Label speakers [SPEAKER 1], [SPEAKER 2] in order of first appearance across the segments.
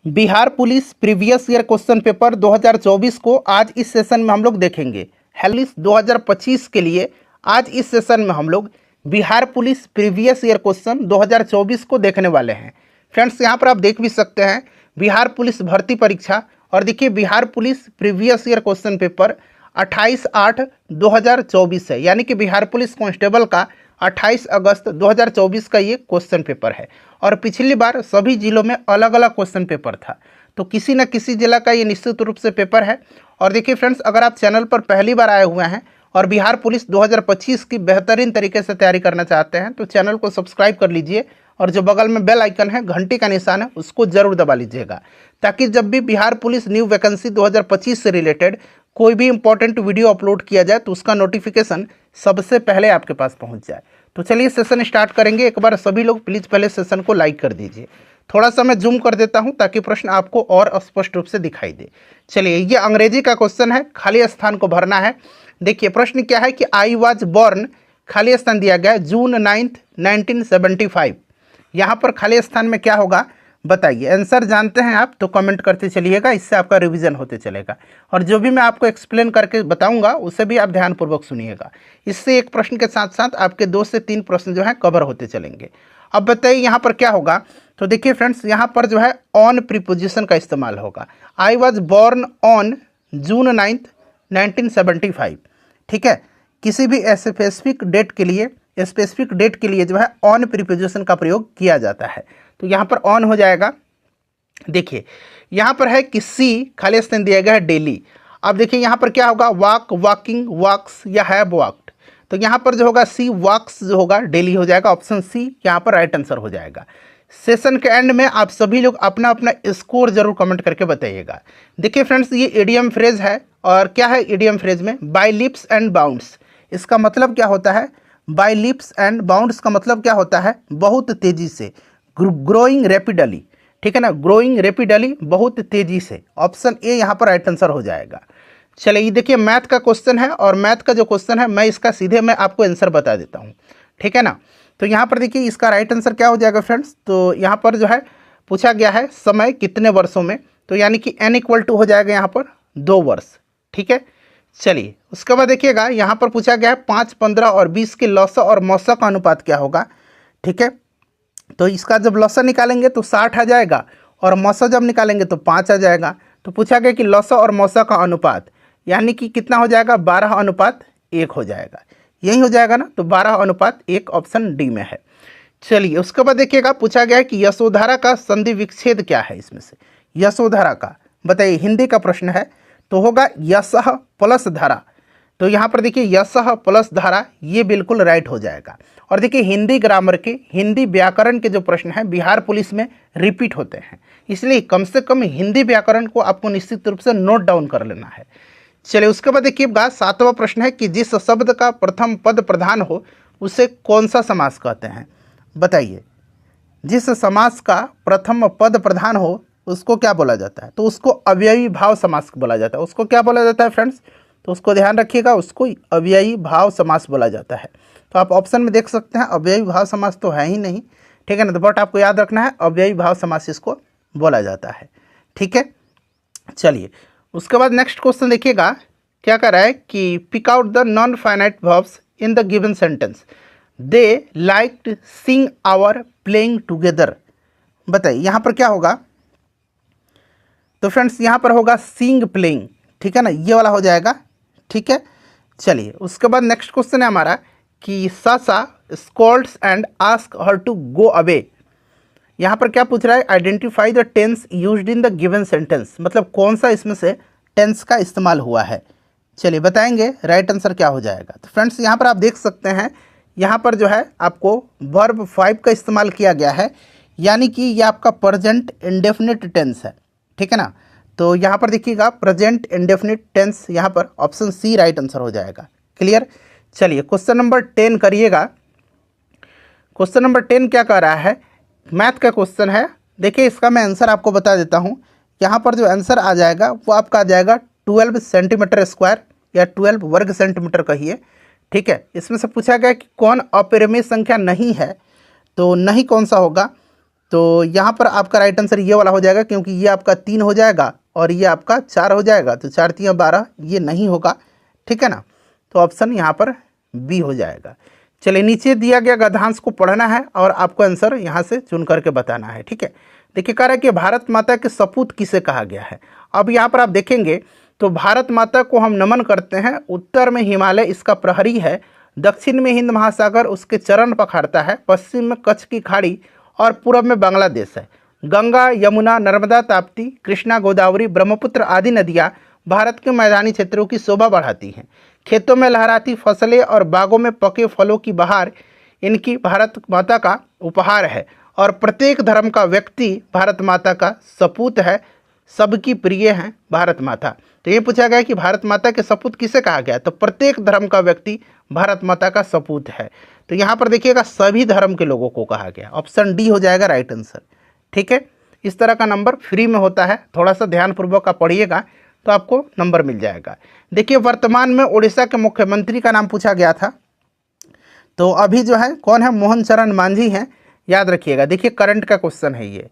[SPEAKER 1] Bihar police previous year question paper 2024 को आज इस सेशन में हम लोग देखेंगे। हेलिस 2025 के लिए आज इस सेशन में हम लोग Bihar police previous year question 2024 को देखने वाले हैं। फ्रेंड्स, यहाँ पर आप देख भी सकते हैं बिहार पुलिस भर्ती परीक्षा, और देखिए Bihar police previous year question paper 28/8/2024 है, यानी कि बिहार पुलिस कांस्टेबल का 28 अगस्त 2024 का ये क्वेश्चन पेपर है। और पिछली बार सभी जिलों में अलग अलग क्वेश्चन पेपर था, तो किसी न किसी जिला का ये निश्चित रूप से पेपर है। और देखिए फ्रेंड्स, अगर आप चैनल पर पहली बार आए हुए हैं और बिहार पुलिस 2025 की बेहतरीन तरीके से तैयारी करना चाहते हैं तो चैनल को सब्सक्राइब कर लीजिए, और जो बगल में बेल आइकन है, घंटी का निशान है, उसको जरूर दबा लीजिएगा, ताकि जब भी बिहार पुलिस न्यू वैकेंसी 2025 से रिलेटेड कोई भी इंपॉर्टेंट वीडियो अपलोड किया जाए तो उसका नोटिफिकेशन सबसे पहले आपके पास पहुंच जाए। तो चलिए सेशन स्टार्ट करेंगे। एक बार सभी लोग प्लीज़ पहले सेशन को लाइक कर दीजिए। थोड़ा सा मैं जूम कर देता हूं ताकि प्रश्न आपको और स्पष्ट रूप से दिखाई दे। चलिए, ये अंग्रेजी का क्वेश्चन है, खाली स्थान को भरना है। देखिए प्रश्न क्या है कि आई वॉज बॉर्न, खाली स्थान दिया गया है जून 9, 1975। यहाँ पर खाली स्थान में क्या होगा बताइए। आंसर जानते हैं आप तो कमेंट करते चलिएगा, इससे आपका रिवीजन होते चलेगा। और जो भी मैं आपको एक्सप्लेन करके बताऊंगा उसे भी आप ध्यानपूर्वक सुनिएगा। इससे एक प्रश्न के साथ साथ आपके 2 से 3 प्रश्न जो है कवर होते चलेंगे। अब बताइए यहाँ पर क्या होगा। तो देखिए फ्रेंड्स, यहाँ पर जो है ऑन प्रीपोजिशन का इस्तेमाल होगा। I was born on June 9, 1975। ठीक है, किसी भी स्पेसिफिक डेट के लिए जो है ऑन प्रीपोजिशन का प्रयोग किया जाता है। तो यहाँ पर ऑन हो जाएगा। देखिए यहाँ पर है कि सी, खाली स्थान दिया गया है डेली। अब देखिए यहाँ पर क्या होगा, वॉक, वॉकिंग, वॉक्स या हैव वॉक्ड। तो यहाँ पर जो होगा सी वॉक्स जो होगा डेली हो जाएगा। ऑप्शन सी यहाँ पर राइट आंसर हो जाएगा। सेशन के एंड में आप सभी लोग अपना अपना स्कोर जरूर कमेंट करके बताइएगा। देखिए फ्रेंड्स, ये इडियम फ्रेज है। और क्या है इडियम फ्रेज में, बाय लिप्स एंड बाउंड्स। इसका मतलब क्या होता है, बाय लिप्स एंड बाउंड्स का मतलब क्या होता है, बहुत तेजी से, ग्रोइंग रैपिडली। ठीक है ना, ग्रोइंग रैपिडली, बहुत तेजी से। ऑप्शन ए यहाँ पर राइट आंसर हो जाएगा। चलिए, ये देखिए मैथ का क्वेश्चन है, और मैथ का जो क्वेश्चन है मैं इसका सीधे मैं आपको आंसर बता देता हूँ। ठीक है ना, तो यहाँ पर देखिए इसका राइट आंसर क्या हो जाएगा फ्रेंड्स। तो यहाँ पर जो है पूछा गया है समय कितने वर्षों में, तो यानी कि n = हो जाएगा यहाँ पर 2 वर्ष। ठीक है, चलिए उसके बाद देखिएगा यहाँ पर पूछा गया है 5, 15 और 20 के लौसा और मौसा का अनुपात क्या होगा। ठीक है, तो इसका जब लौसा निकालेंगे तो 60 आ जाएगा, और मौसा जब निकालेंगे तो 5 आ जाएगा। तो पूछा गया कि लौसा और मौसा का अनुपात यानी कि कितना हो जाएगा, 12:1 हो जाएगा। यही हो जाएगा ना, तो 12:1 ऑप्शन डी में है। चलिए उसके बाद देखिएगा पूछा गया है कि यशोधरा का संधि विच्छेद क्या है। इसमें से यशोधरा का बताइए, हिंदी का प्रश्न है, तो होगा यशः प्लस धारा। तो यहाँ पर देखिए यशः प्लस धारा, ये बिल्कुल राइट हो जाएगा। और देखिए हिंदी ग्रामर के, हिंदी व्याकरण के जो प्रश्न हैं बिहार पुलिस में रिपीट होते हैं, इसलिए कम से कम हिंदी व्याकरण को आपको निश्चित रूप से नोट डाउन कर लेना है। चलिए उसके बाद देखिएगा 7वां प्रश्न है कि जिस शब्द का प्रथम पद प्रधान हो उसे कौन सा समास कहते हैं। बताइए, जिस समास का प्रथम पद प्रधान हो उसको क्या बोला जाता है, तो उसको अव्ययी भाव समास बोला जाता है। उसको क्या बोला जाता है फ्रेंड्स, तो उसको ध्यान रखिएगा, उसको अव्ययी भाव समास बोला जाता है। तो आप ऑप्शन में देख सकते हैं अव्ययी भाव समास तो है ही नहीं। ठीक है ना, तो बट आपको याद रखना है अव्ययी भाव समास इसको बोला जाता है। ठीक है, चलिए उसके बाद नेक्स्ट क्वेश्चन देखिएगा क्या कर रहा है कि pick out the non finite verbs in the given sentence, they liked sing our playing together. बताइए यहाँ पर क्या होगा। तो फ्रेंड्स यहाँ पर होगा सिंग प्लेइंग। ठीक है ना, ये वाला हो जाएगा। ठीक है, चलिए उसके बाद नेक्स्ट क्वेश्चन है हमारा कि सासा scolds and ask her to go away. यहाँ पर क्या पूछ रहा है, identify the tense used in the given sentence, मतलब कौन सा इसमें से टेंस का इस्तेमाल हुआ है। चलिए बताएंगे राइट आंसर क्या हो जाएगा। तो फ्रेंड्स यहाँ पर आप देख सकते हैं, यहाँ पर जो है आपको वर्ब 5 का इस्तेमाल किया गया है, यानी कि ये आपका प्रेजेंट इंडेफिनिट टेंस है। ठीक है ना, तो यहाँ पर देखिएगा प्रेजेंट इंडेफिनिट टेंस, यहाँ पर ऑप्शन सी राइट आंसर हो जाएगा। क्लियर। चलिए क्वेश्चन नंबर 10 करिएगा। क्वेश्चन नंबर 10 क्या कह रहा है, मैथ का क्वेश्चन है। देखिए इसका मैं आंसर आपको बता देता हूँ। यहाँ पर जो आंसर आ जाएगा वो आपका आ जाएगा 12 सेंटीमीटर स्क्वायर, या 12 वर्ग सेंटीमीटर कहिए। ठीक है, इसमें से पूछा गया कि कौन अपरिमेय संख्या नहीं है, तो नहीं कौन सा होगा। तो यहाँ पर आपका राइट आंसर ये वाला हो जाएगा, क्योंकि ये आपका 3 हो जाएगा और ये आपका 4 हो जाएगा, तो 4 3 12, ये नहीं होगा, ठीक है ना। तो ऑप्शन यहाँ पर बी हो जाएगा। चलिए, नीचे दिया गया गद्यांश को पढ़ना है और आपको आंसर यहाँ से चुन करके बताना है, ठीक है। देखिए, कह रहा है कि भारत माता के सपूत किसे कहा गया है। अब यहाँ पर आप देखेंगे तो भारत माता को हम नमन करते हैं। उत्तर में हिमालय इसका प्रहरी है, दक्षिण में हिंद महासागर उसके चरण पखारता है, पश्चिम में कच्छ की खाड़ी और पूर्व में बांग्लादेश है। गंगा, यमुना, नर्मदा, ताप्ती, कृष्णा, गोदावरी, ब्रह्मपुत्र आदि नदियाँ भारत के मैदानी क्षेत्रों की शोभा बढ़ाती हैं। खेतों में लहराती फसलें और बागों में पके फलों की बहार इनकी भारत माता का उपहार है और प्रत्येक धर्म का व्यक्ति भारत माता का सपूत है, सबकी प्रिय हैं भारत माता। तो ये पूछा गया कि भारत माता के सपूत किसे कहा गया, तो प्रत्येक धर्म का व्यक्ति भारत माता का सपूत है। तो यहाँ पर देखिएगा सभी धर्म के लोगों को कहा गया, ऑप्शन डी हो जाएगा राइट आंसर, ठीक है। इस तरह का नंबर फ्री में होता है, थोड़ा सा ध्यानपूर्वक आप पढ़िएगा तो आपको नंबर मिल जाएगा। देखिए, वर्तमान में उड़ीसा के मुख्यमंत्री का नाम पूछा गया था, तो अभी जो है कौन है, मोहन चरण मांझी हैं, याद रखिएगा। देखिए, करंट का क्वेश्चन है ये।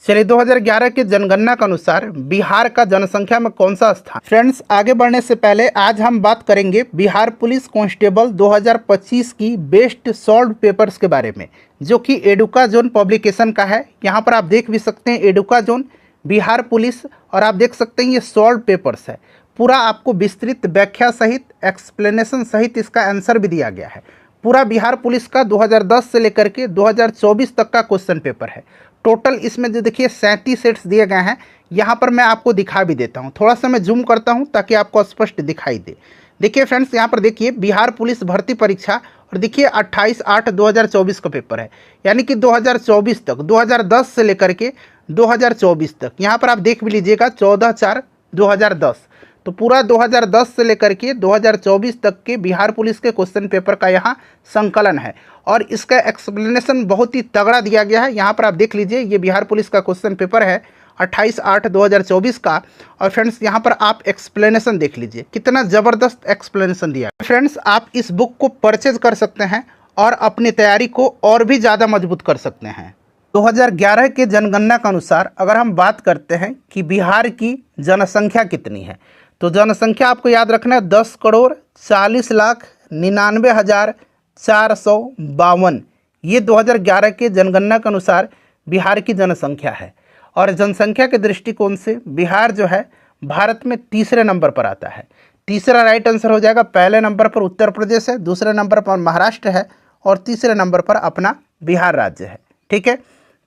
[SPEAKER 1] चलिए, 2011 के जनगणना के अनुसार बिहार का जनसंख्या में कौन सा स्थान। फ्रेंड्स, आगे बढ़ने से पहले आज हम बात करेंगे बिहार पुलिस कांस्टेबल 2025 की बेस्ट सॉल्व पेपर्स के बारे में, जो कि एडुका-जोन पब्लिकेशन का है। यहाँ पर आप देख भी सकते हैं एडुका-जोन, बिहार पुलिस, और आप देख सकते हैं ये सॉल्व पेपर्स है। पूरा आपको विस्तृत व्याख्या सहित एक्सप्लेनेशन सहित इसका आंसर भी दिया गया है। पूरा बिहार पुलिस का 2010 से लेकर के 2024 तक का क्वेश्चन पेपर है। टोटल इसमें जो देखिए 37 सेट्स दिए गए हैं। यहाँ पर मैं आपको दिखा भी देता हूँ, थोड़ा सा मैं जूम करता हूँ ताकि आपको स्पष्ट दिखाई दे। देखिए फ्रेंड्स, यहाँ पर देखिए बिहार पुलिस भर्ती परीक्षा, और देखिए 28/8/2024 का पेपर है, यानी कि 2024 तक, 2010 से लेकर के 2024 तक। यहाँ पर आप देख भी लीजिएगा 14/4/2010, तो पूरा 2010 से लेकर के 2024 तक के बिहार पुलिस के क्वेश्चन पेपर का यहाँ संकलन है और इसका एक्सप्लेनेशन बहुत ही तगड़ा दिया गया है। यहाँ पर आप देख लीजिए, ये बिहार पुलिस का क्वेश्चन पेपर है 28/8/2024 का। और फ्रेंड्स, यहाँ पर आप एक्सप्लेनेशन देख लीजिए, कितना ज़बरदस्त एक्सप्लेनेशन दिया। फ्रेंड्स, आप इस बुक को परचेज कर सकते हैं और अपनी तैयारी को और भी ज़्यादा मजबूत कर सकते हैं। 2011 के जनगणना के अनुसार अगर हम बात करते हैं कि बिहार की जनसंख्या कितनी है, तो जनसंख्या आपको याद रखना है 10,40,99,452। ये 2011 के जनगणना के अनुसार बिहार की जनसंख्या है। और जनसंख्या के दृष्टिकोण से बिहार जो है भारत में तीसरे नंबर पर आता है। तीसरा राइट आंसर हो जाएगा। पहले नंबर पर उत्तर प्रदेश है, दूसरे नंबर पर महाराष्ट्र है और तीसरे नंबर पर अपना बिहार राज्य है, ठीक है।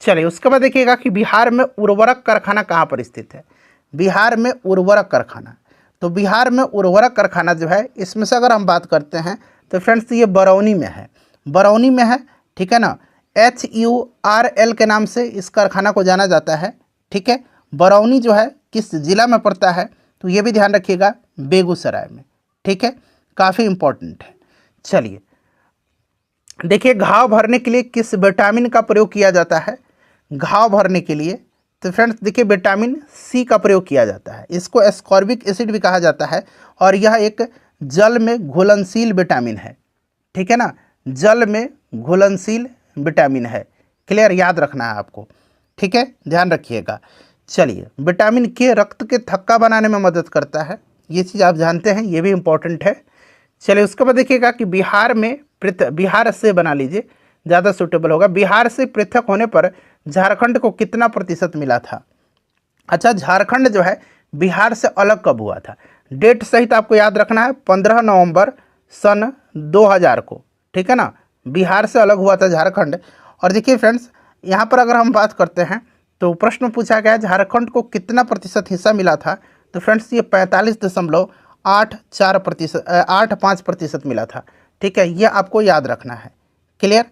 [SPEAKER 1] चलिए, उसके बाद देखिएगा कि बिहार में उर्वरक कारखाना कहाँ पर स्थित है। बिहार में उर्वरक कारखाना, तो बिहार में उर्वरक कारखाना जो है, इसमें से अगर हम बात करते हैं तो फ्रेंड्स ये बरौनी में है, बरौनी में है, ठीक है ना। HURL के नाम से इस कारखाना को जाना जाता है, ठीक है। बरौनी जो है किस जिला में पड़ता है, तो ये भी ध्यान रखिएगा, बेगूसराय में, ठीक है, काफ़ी इम्पोर्टेंट है। चलिए, देखिए घाव भरने के लिए किस विटामिन का प्रयोग किया जाता है। घाव भरने के लिए तो फ्रेंड्स देखिए विटामिन सी का प्रयोग किया जाता है। इसको एस्कॉर्बिक एसिड भी कहा जाता है और यह एक जल में घुलनशील विटामिन है, ठीक है ना। जल में घुलनशील विटामिन है, क्लियर, याद रखना है आपको, ठीक है, ध्यान रखिएगा। चलिए, विटामिन के रक्त के थक्का बनाने में मदद करता है, ये चीज़ आप जानते हैं, ये भी इम्पोर्टेंट है। चलिए, उसके बाद देखिएगा कि बिहार में बिहार से बना लीजिए, ज़्यादा सूटेबल होगा। बिहार से पृथक होने पर झारखंड को कितना प्रतिशत मिला था। अच्छा, झारखंड जो है बिहार से अलग कब हुआ था, डेट सहित आपको याद रखना है, 15 नवंबर सन 2000 को, ठीक है ना, बिहार से अलग हुआ था झारखंड। और देखिए फ्रेंड्स, यहाँ पर अगर हम बात करते हैं तो प्रश्न पूछा गया झारखंड को कितना प्रतिशत हिस्सा मिला था, तो फ्रेंड्स ये 45.85% मिला था, ठीक है, ये आपको याद रखना है, क्लियर।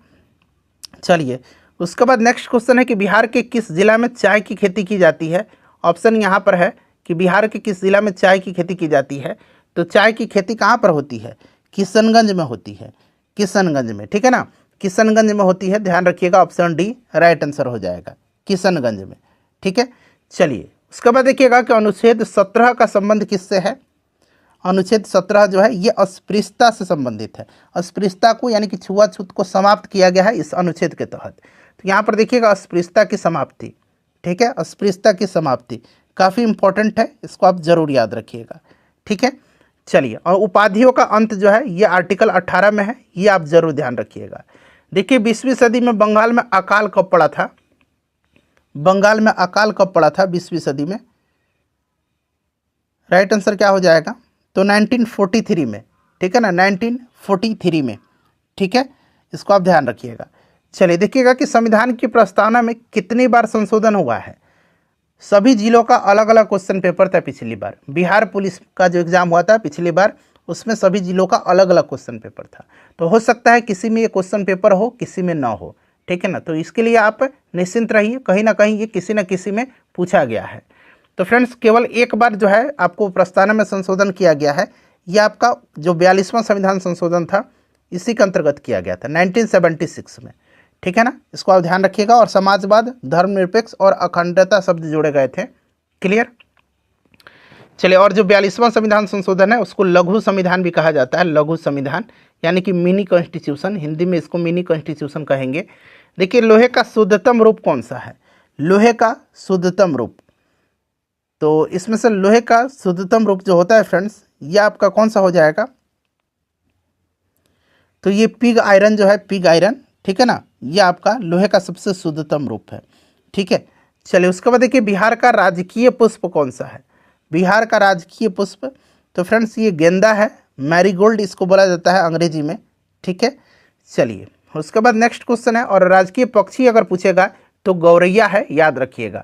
[SPEAKER 1] चलिए, उसके बाद नेक्स्ट क्वेश्चन है कि बिहार के किस जिला में चाय की खेती की जाती है। ऑप्शन यहाँ पर है कि बिहार के किस जिला में चाय की खेती की जाती है, तो चाय की खेती कहाँ पर होती है, किशनगंज में होती है, किशनगंज में, ठीक है ना, किशनगंज में होती है, ध्यान रखिएगा, ऑप्शन डी राइट आंसर हो जाएगा, किशनगंज में, ठीक है। चलिए, उसके बाद देखिएगा कि अनुच्छेद 17 का संबंध किससे है। अनुच्छेद 17 जो है ये अस्पृश्यता से संबंधित है। अस्पृश्यता को यानी कि छुआछूत को समाप्त किया गया है इस अनुच्छेद के तहत। तो यहाँ पर देखिएगा अस्पृश्यता की समाप्ति, ठीक है, अस्पृश्यता की समाप्ति काफ़ी इंपॉर्टेंट है, इसको आप जरूर याद रखिएगा, ठीक है। चलिए, और उपाधियों का अंत जो है ये आर्टिकल 18 में है, ये आप जरूर ध्यान रखिएगा। देखिए 20वीं सदी में बंगाल में अकाल कब पड़ा था, बंगाल में अकाल कब पड़ा था 20वीं सदी में? राइट आंसर क्या हो जाएगा? तो 1943 में, ठीक है ना, 1943 में, ठीक है, इसको आप ध्यान रखिएगा। चलिए देखिएगा कि संविधान की प्रस्तावना में कितनी बार संशोधन हुआ है। सभी जिलों का अलग अलग क्वेश्चन पेपर था पिछली बार, बिहार पुलिस का जो एग्जाम हुआ था पिछली बार उसमें सभी जिलों का अलग अलग क्वेश्चन पेपर था। तो हो सकता है किसी में ये क्वेश्चन पेपर हो, किसी में ना हो, ठीक है ना। तो इसके लिए आप निश्चिंत रहिए, कहीं ना कहीं ये किसी न किसी में पूछा गया है। तो फ्रेंड्स केवल एक बार जो है आपको प्रस्तावना में संशोधन किया गया है, ये आपका जो 42वां संविधान संशोधन था इसी के अंतर्गत किया गया था 1976 में, ठीक है ना, इसको आप ध्यान रखिएगा। और समाजवाद, धर्मनिरपेक्ष और अखंडता शब्द जोड़े गए थे, क्लियर। चलिए, और जो 42वां संविधान संशोधन है उसको लघु संविधान भी कहा जाता है, लघु संविधान यानी कि मिनी कॉन्स्टिट्यूशन, हिंदी में इसको मिनी कॉन्स्टिट्यूशन कहेंगे। देखिए लोहे का शुद्धतम रूप कौन सा है, लोहे का शुद्धतम रूप, तो इसमें से लोहे का शुद्धतम रूप जो होता है फ्रेंड्स ये आपका कौन सा हो जाएगा? तो ये पिग आयरन जो है, पिग आयरन, ठीक है ना, ये आपका लोहे का सबसे शुद्धतम रूप है, ठीक है। चलिए उसके बाद देखिए बिहार का राजकीय पुष्प कौन सा है, बिहार का राजकीय पुष्प, तो फ्रेंड्स ये गेंदा है, मैरीगोल्ड इसको बोला जाता है अंग्रेजी में, ठीक है। चलिए उसके बाद नेक्स्ट क्वेश्चन है, और राजकीय पक्षी अगर पूछेगा तो गौरैया है, याद रखिएगा,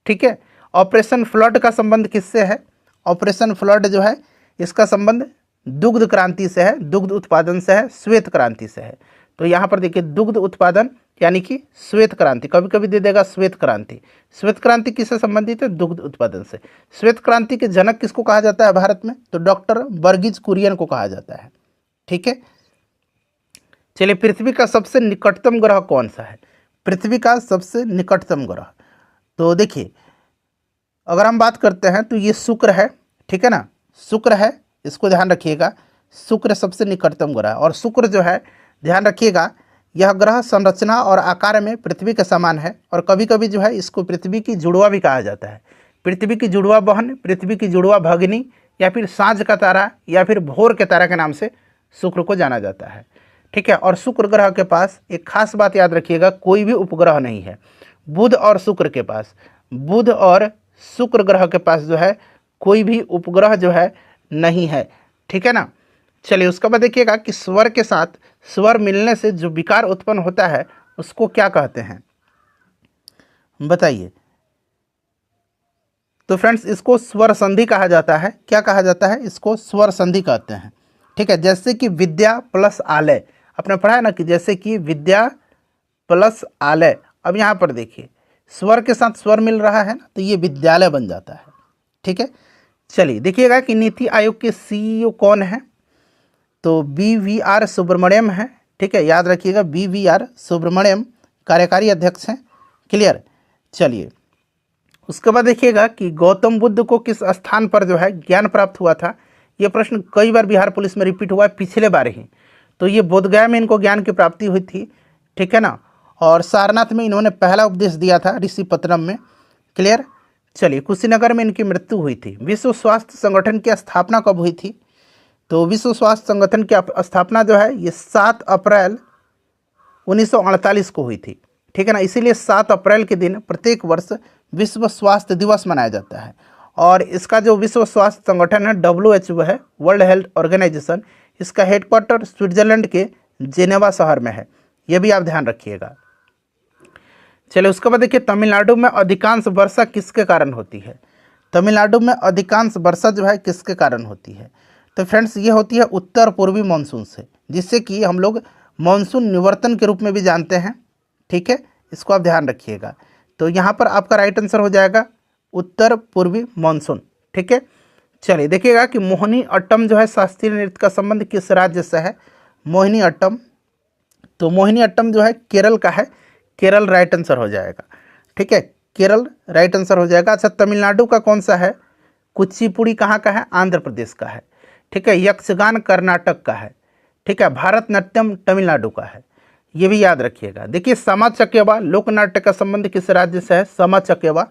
[SPEAKER 1] ठीक है। ऑपरेशन फ्लड का संबंध किससे है? ऑपरेशन फ्लड जो है इसका संबंध दुग्ध क्रांति से है, दुग्ध उत्पादन से है, श्वेत क्रांति से है। तो यहाँ पर देखिए दुग्ध उत्पादन यानी कि श्वेत क्रांति, कभी कभी दे देगा श्वेत क्रांति। श्वेत क्रांति किससे संबंधित है? दुग्ध उत्पादन से। श्वेत क्रांति के जनक किसको कहा जाता है भारत में? तो डॉक्टर वर्गीज कुरियन को कहा जाता है, ठीक है। चलिए पृथ्वी का सबसे निकटतम ग्रह कौन सा है? पृथ्वी का सबसे निकटतम ग्रह, तो देखिए अगर हम बात करते हैं तो ये शुक्र है, ठीक है ना, शुक्र है, इसको ध्यान रखिएगा, शुक्र सबसे निकटतम ग्रह। और शुक्र जो है ध्यान रखिएगा यह ग्रह संरचना और आकार में पृथ्वी के समान है, और कभी कभी जो है इसको पृथ्वी की जुड़वा भी कहा जाता है, पृथ्वी की जुड़वा बहन, पृथ्वी की जुड़वा भगिनी, या फिर सांझ का तारा, या फिर भोर के तारा के नाम से शुक्र को जाना जाता है, ठीक है। और शुक्र ग्रह के पास एक खास बात याद रखिएगा, कोई भी उपग्रह नहीं है। बुध और शुक्र के पास, बुध और शुक्र ग्रह के पास जो है कोई भी उपग्रह जो है नहीं है, ठीक है ना। चलिए उसके बाद देखिएगा कि स्वर के साथ स्वर मिलने से जो विकार उत्पन्न होता है उसको क्या कहते हैं, बताइए। तो फ्रेंड्स इसको स्वर संधि कहा जाता है। क्या कहा जाता है? इसको स्वर संधि कहते हैं, ठीक है। जैसे कि विद्या प्लस आलय, आपने पढ़ा है ना कि जैसे कि विद्या प्लस आलय। अब यहाँ पर देखिए स्वर के साथ स्वर मिल रहा है ना, तो ये विद्यालय बन जाता है, ठीक है। चलिए देखिएगा कि नीति आयोग के सीईओ कौन है? तो BVR सुब्रमण्यम है, ठीक है, याद रखिएगा BVR सुब्रमण्यम कार्यकारी अध्यक्ष हैं, क्लियर। चलिए उसके बाद देखिएगा कि गौतम बुद्ध को किस स्थान पर जो है ज्ञान प्राप्त हुआ था। ये प्रश्न कई बार बिहार पुलिस में रिपीट हुआ है, पिछले बार ही। तो ये बोधगया में इनको ज्ञान की प्राप्ति हुई थी, ठीक है ना, और सारनाथ में इन्होंने पहला उपदेश दिया था ऋषिपत्तनम में, क्लियर। चलिए कुशीनगर में इनकी मृत्यु हुई थी। विश्व स्वास्थ्य संगठन की स्थापना कब हुई थी? तो विश्व स्वास्थ्य संगठन की स्थापना जो है ये 7 अप्रैल 1948 को हुई थी, ठीक है ना। इसीलिए 7 अप्रैल के दिन प्रत्येक वर्ष विश्व स्वास्थ्य दिवस मनाया जाता है। और इसका जो विश्व स्वास्थ्य संगठन है WHO है, वर्ल्ड हेल्थ ऑर्गेनाइजेशन, इसका हेडक्वार्टर स्विट्जरलैंड के जेनेवा शहर में है, ये भी आप ध्यान रखिएगा। चलिए उसके बाद देखिए तमिलनाडु में अधिकांश वर्षा किसके कारण होती है? तमिलनाडु में अधिकांश वर्षा जो है किसके कारण होती है? तो फ्रेंड्स ये होती है उत्तर पूर्वी मानसून से, जिससे कि हम लोग मानसून निवर्तन के रूप में भी जानते हैं, ठीक है, इसको आप ध्यान रखिएगा। तो यहाँ पर आपका राइट आंसर हो जाएगा उत्तर पूर्वी मानसून, ठीक है। चलिए देखिएगा कि मोहिनी अट्टम जो है शास्त्रीय नृत्य का संबंध किस राज्य से है? मोहिनी अट्टम, तो मोहिनी अट्टम जो है केरल का है, केरल राइट आंसर हो जाएगा, ठीक है, केरल राइट आंसर हो जाएगा। अच्छा तमिलनाडु का कौन सा है? कुचिपुड़ी कहाँ का है? आंध्र प्रदेश का है, ठीक है। यक्षगान कर्नाटक का है, ठीक है। भारतनाट्यम तमिलनाडु का है। ये भी याद रखिएगा। देखिए समा चकेवा लोक नाट्य का संबंध किस राज्य से है? समा चकेवा।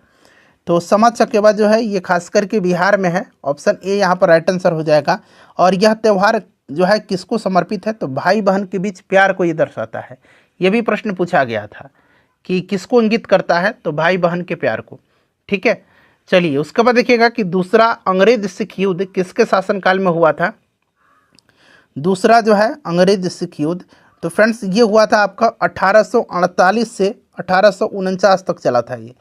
[SPEAKER 1] तो समा चकेवा जो है ये खास करके बिहार में है। ऑप्शन ए यहाँ पर राइट आंसर हो जाएगा। और यह त्यौहार जो है किसको समर्पित है? तो भाई बहन के बीच प्यार को ये दर्शाता है। ये भी प्रश्न पूछा गया था कि किसको इंगित करता है? तो भाई बहन के प्यार को। ठीक है, चलिए उसके बाद देखिएगा कि दूसरा अंग्रेज सिख युद्ध किसके शासनकाल में हुआ था? दूसरा जो है अंग्रेज सिख युद्ध, तो फ्रेंड्स ये हुआ था आपका 1848 से 1849 तक चला था ये।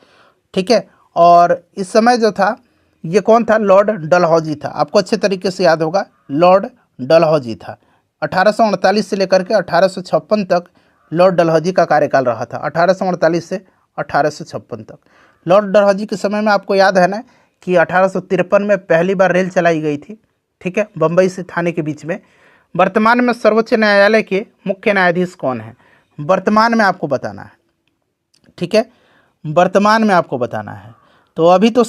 [SPEAKER 1] ठीक है, और इस समय जो था ये कौन था? लॉर्ड डलहौजी था। आपको अच्छे तरीके से याद होगा, लॉर्ड डलहौजी था। 1848 से लेकर के 1856 तक लॉर्ड डलहौजी का कार्यकाल रहा था। 1848 से 1856 तक लॉर्ड डलहौजी के समय में आपको याद है ना कि 1853 में पहली बार रेल चलाई गई थी। ठीक है, बम्बई से थाने के बीच में। वर्तमान में सर्वोच्च न्यायालय के मुख्य न्यायाधीश कौन है? वर्तमान में आपको बताना है। ठीक है, वर्तमान में आपको बताना है। तो अभी तो